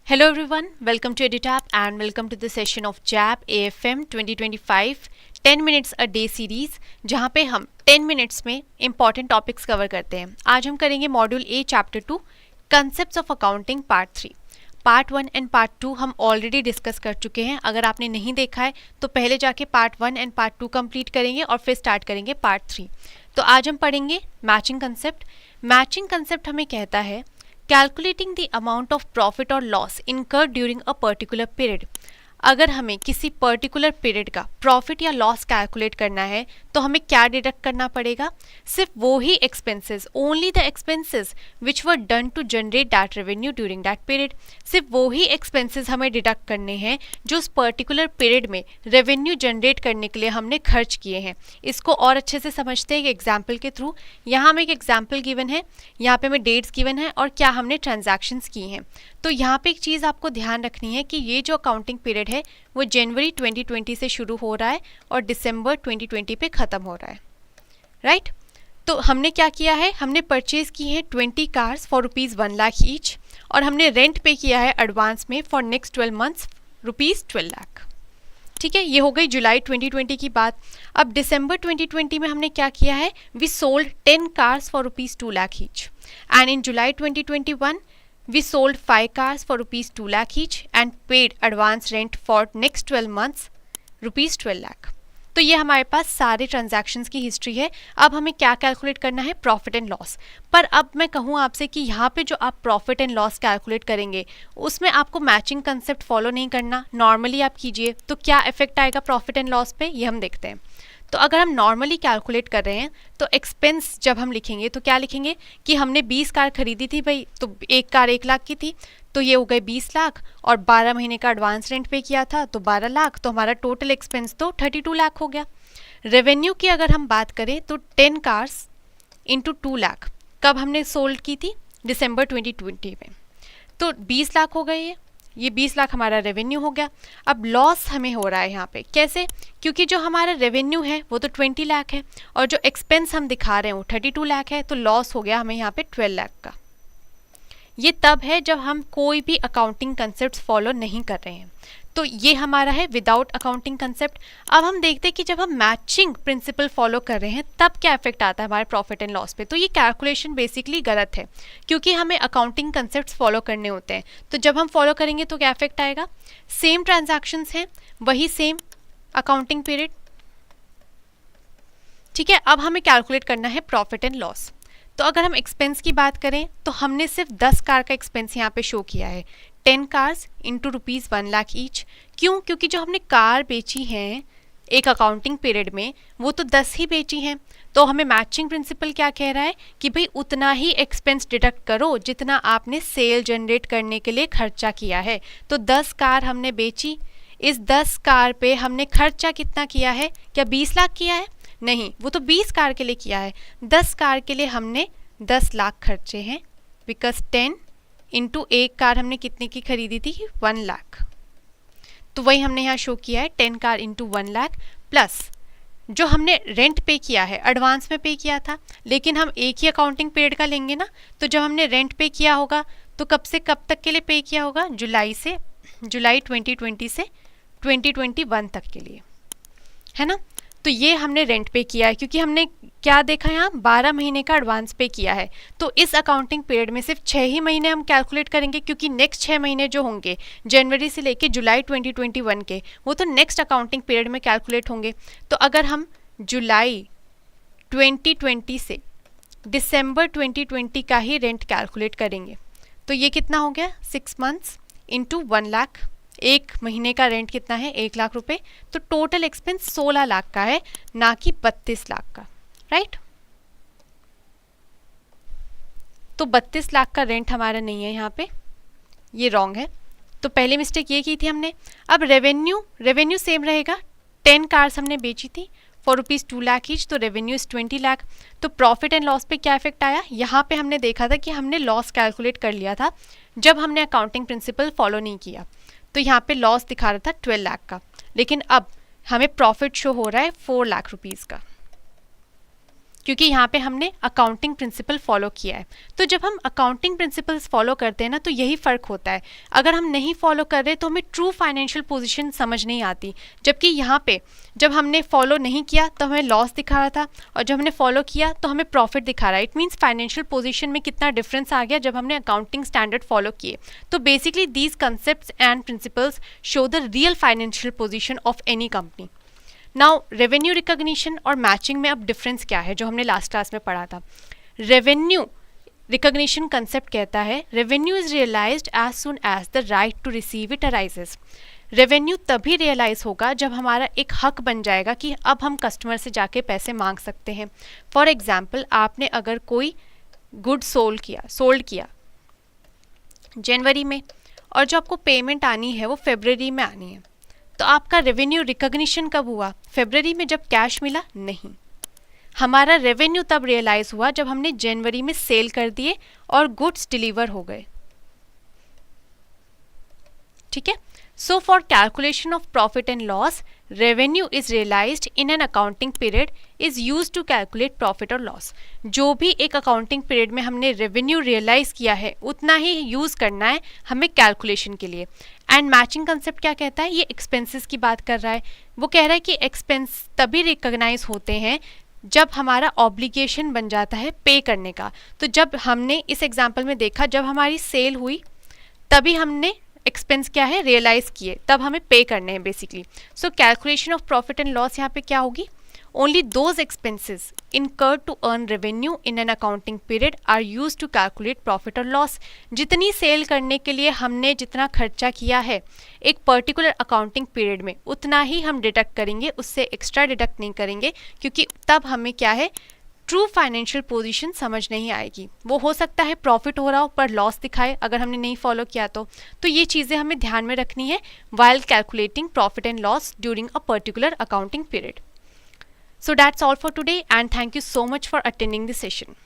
Hello everyone, welcome to EduTap and welcome to the session of JAP AFM 2025 10 minutes a day series जहाँ पे हम 10 minutes में important topics cover करते हैं। आज हम करेंगे module A chapter 2 Concepts of Accounting part 3। Part 1 and part 2 हम ऑलरेडी डिस्कस कर चुके हैं। अगर आपने नहीं देखा है तो पहले जाके पार्ट 1 एंड पार्ट 2 कंप्लीट करेंगे और फिर स्टार्ट करेंगे पार्ट 3। तो आज हम पढ़ेंगे मैचिंग कंसेप्ट। मैचिंग कंसेप्ट हमें कहता है calculating the amount of profit और loss incurred during a particular period. अगर हमें किसी पर्टिकुलर पीरियड का प्रॉफिट या लॉस कैलकुलेट करना है तो हमें क्या डिडक्ट करना पड़ेगा? सिर्फ वो ही expenses, only the expenses which were done to generate that revenue during that period. सिर्फ वो ही एक्सपेंसेस हमें डिडक्ट करने हैं जो उस पर्टिकुलर पीरियड में रेवेन्यू जनरेट करने के लिए हमने खर्च किए हैं। इसको और अच्छे से समझते हैं एग्जाम्पल के थ्रू। यहाँ हमें एक एग्जाम्पल गिवन है, यहाँ पे हमें डेट्स गिवन है और क्या हमने ट्रांजैक्शंस की हैं। तो यहाँ पे एक चीज़ आपको ध्यान रखनी है कि ये जो अकाउंटिंग पीरियड है वो जनवरी 2020 से शुरू हो रहा है और दिसंबर 2020 पे ख़त्म हो रहा है, राइट। तो हमने क्या किया है, हमने परचेज की है 20 कार्स फॉर ₹1 लाख ईच और हमने रेंट पे किया है एडवांस में फॉर नेक्स्ट 12 मंथ्स ₹12 लाख। ठीक है, ये हो गई जुलाई 2020 की बात। अब दिसंबर 2020 में हमने क्या किया है, we sold 10 cars for ₹2 lakh each and in July 2021 we sold 5 cars for ₹2 lakh each and paid advance rent for next 12 months ₹12 lakh। तो ये हमारे पास सारे ट्रांजैक्शंस की हिस्ट्री है। अब हमें क्या कैलकुलेट करना है, प्रॉफिट एंड लॉस। पर अब मैं कहूँ आपसे कि यहाँ पे जो आप प्रॉफिट एंड लॉस कैलकुलेट करेंगे उसमें आपको मैचिंग कंसेप्ट फॉलो नहीं करना, नॉर्मली आप कीजिए। तो क्या इफेक्ट आएगा प्रॉफिट एंड लॉस पे, ये हम देखते हैं। तो अगर हम नॉर्मली कैलकुलेट कर रहे हैं तो एक्सपेंस जब हम लिखेंगे तो क्या लिखेंगे कि हमने 20 कार खरीदी थी भाई, तो एक कार 1 लाख की थी तो ये हो गए 20 लाख और 12 महीने का एडवांस रेंट पे किया था तो 12 लाख, तो हमारा टोटल एक्सपेंस तो 32 लाख हो गया। रेवेन्यू की अगर हम बात करें तो 10 कार्स इंटू 2 लाख कब हमने सोल्ड की थी, दिसंबर 2020 में, तो 20 लाख हो गए ये 20 लाख हमारा रेवेन्यू हो गया। अब लॉस हमें हो रहा है यहाँ पे, कैसे? क्योंकि जो हमारा रेवेन्यू है वो तो 20 लाख है और जो एक्सपेंस हम दिखा रहे हैं वो 32 लाख है, तो लॉस हो गया हमें यहाँ पे 12 लाख का। ये तब है जब हम कोई भी अकाउंटिंग कंसेप्ट फॉलो नहीं कर रहे हैं। तो ये हमारा है विदाउट अकाउंटिंग कंसेप्ट। अब हम देखते हैं कि जब हम मैचिंग प्रिंसिपल फॉलो कर रहे हैं तब क्या इफेक्ट आता है हमारे प्रॉफिट एंड लॉस पे। तो ये कैलकुलेशन बेसिकली गलत है क्योंकि हमें अकाउंटिंग कंसेप्ट्स फॉलो करने होते हैं। तो जब हम फॉलो करेंगे तो क्या इफेक्ट आएगा, सेम ट्रांजैक्शंस हैं, वही सेम अकाउंटिंग पीरियड। ठीक है, अब हमें कैलकुलेट करना है प्रॉफिट एंड लॉस। तो अगर हम एक्सपेंस की बात करें तो हमने सिर्फ 10 कार का एक्सपेंस यहाँ पे शो किया है, 10 कार्स इंटू ₹1 लाख ईच। क्यों? क्योंकि जो हमने कार बेची हैं एक अकाउंटिंग पीरियड में वो तो 10 ही बेची हैं। तो हमें मैचिंग प्रिंसिपल क्या कह रहा है कि भाई उतना ही एक्सपेंस डिडक्ट करो जितना आपने सेल जनरेट करने के लिए खर्चा किया है। तो 10 कार हमने बेची, इस 10 कार पे हमने खर्चा कितना किया है, क्या 20 लाख किया है? नहीं, वो तो 20 कार के लिए किया है। 10 कार के लिए हमने 10 लाख खर्चे हैं बिकॉज 10 इंटू 1 कार हमने कितने की खरीदी थी, 1 लाख। तो वही हमने यहाँ शो किया है, 10 कार इंटू 1 लाख प्लस जो हमने रेंट पे किया है, एडवांस में पे किया था, लेकिन हम एक ही अकाउंटिंग पीरियड का लेंगे ना। तो जब हमने रेंट पे किया होगा तो कब से कब तक के लिए पे किया होगा, जुलाई 2020 से 2021 तक के लिए, है ना। तो ये हमने रेंट पे किया है क्योंकि हमने क्या देखा यहाँ, 12 महीने का एडवांस पे किया है। तो इस अकाउंटिंग पीरियड में सिर्फ 6 ही महीने हम कैलकुलेट करेंगे क्योंकि नेक्स्ट 6 महीने जो होंगे जनवरी से लेके जुलाई 2021 के वो तो नेक्स्ट अकाउंटिंग पीरियड में कैलकुलेट होंगे। तो अगर हम जुलाई 2020 से दिसंबर 2020 का ही रेंट कैलकुलेट करेंगे तो ये कितना हो गया, 6 मंथ्स इंटू 1 लाख। एक महीने का रेंट कितना है, 1 लाख रुपए। तो टोटल एक्सपेंस 16 लाख का है, ना कि 32 लाख का, राइट। तो 32 लाख का रेंट हमारा नहीं है यहाँ पे, ये रॉन्ग है। तो पहले मिस्टेक ये की थी हमने। अब रेवेन्यू सेम रहेगा, 10 कार्स हमने बेची थी फॉर ₹2 लाख ईच, तो रेवेन्यू इज 20 लाख। तो प्रॉफिट एंड लॉस पे क्या इफेक्ट आया, यहाँ पे हमने देखा था कि हमने लॉस कैलकुलेट कर लिया था जब हमने अकाउंटिंग प्रिंसिपल फॉलो नहीं किया। तो यहाँ पे लॉस दिखा रहा था 12 लाख का, लेकिन अब हमें प्रॉफिट शो हो रहा है 4 लाख रुपीज़ का। क्योंकि यहाँ पे हमने अकाउंटिंग प्रिंसिपल फॉलो किया है। तो जब हम अकाउंटिंग प्रिंसिपल्स फॉलो करते हैं ना, तो यही फ़र्क होता है। अगर हम नहीं फॉलो कर रहे तो हमें ट्रू फाइनेंशियल पोजीशन समझ नहीं आती, जबकि यहाँ पे जब हमने फॉलो नहीं किया तो हमें लॉस दिखा रहा था, और जब हमने फॉलो किया तो हमें प्रॉफिट दिखा रहा है। इट मीन्स फाइनेंशियल पोजीशन में कितना डिफरेंस आ गया जब हमने अकाउंटिंग स्टैंडर्ड फॉलो किए। तो basically these concepts and principles show the real financial position of any company. Now revenue recognition और मैचिंग में अब डिफरेंस क्या है, जो हमने लास्ट क्लास में पढ़ा था। रेवेन्यू रिकॉग्निशन कंसेप्ट कहता है revenue is realised as soon as the right to receive it arises. Revenue तभी रियलाइज होगा जब हमारा एक हक बन जाएगा कि अब हम कस्टमर से जाके पैसे मांग सकते हैं। फॉर एग्जाम्पल, आपने अगर कोई गुड सोल्ड किया जनवरी में, और जो आपको पेमेंट आनी है वो फरवरी में आनी है, तो आपका रेवेन्यू रिकॉग्निशन कब हुआ? फरवरी में जब कैश मिला? नहीं, हमारा रेवेन्यू तब रियलाइज हुआ जब हमने जनवरी में सेल कर दिए और गुड्स डिलीवर हो गए। ठीक है। So for calculation of profit and loss, revenue is realised in an accounting period is used to calculate profit और लॉस। जो भी एक अकाउंटिंग पीरियड में हमने रेवेन्यू रियलाइज किया है उतना ही यूज करना है हमें कैलकुलेशन के लिए। एंड मैचिंग कंसेप्ट क्या कहता है? ये एक्सपेंसेस की बात कर रहा है। वो कह रहा है कि एक्सपेंस तभी रिकॉग्नाइज होते हैं जब हमारा ऑब्लिगेशन बन जाता है पे करने का। तो जब हमने इस एग्जाम्पल में देखा, जब हमारी सेल हुई तभी हमने एक्सपेंस क्या है रियलाइज किए, तब हमें पे करने हैं basically. So calculation of profit and loss यहाँ पे क्या होगी? Only those expenses incurred to earn revenue in an accounting period are used to calculate profit or loss। जितनी सेल करने के लिए हमने जितना खर्चा किया है एक पर्टिकुलर अकाउंटिंग पीरियड में, उतना ही हम डिडक्ट करेंगे, उससे एक्स्ट्रा डिडक्ट नहीं करेंगे, क्योंकि तब हमें क्या है ट्रू फाइनेंशियल पोजीशन समझ नहीं आएगी। वो हो सकता है प्रॉफिट हो रहा हो पर लॉस दिखाए अगर हमने नहीं फॉलो किया तो ये चीज़ें हमें ध्यान में रखनी है while calculating profit and loss during a particular accounting period. So that's all for today, and thank you so much for attending this session.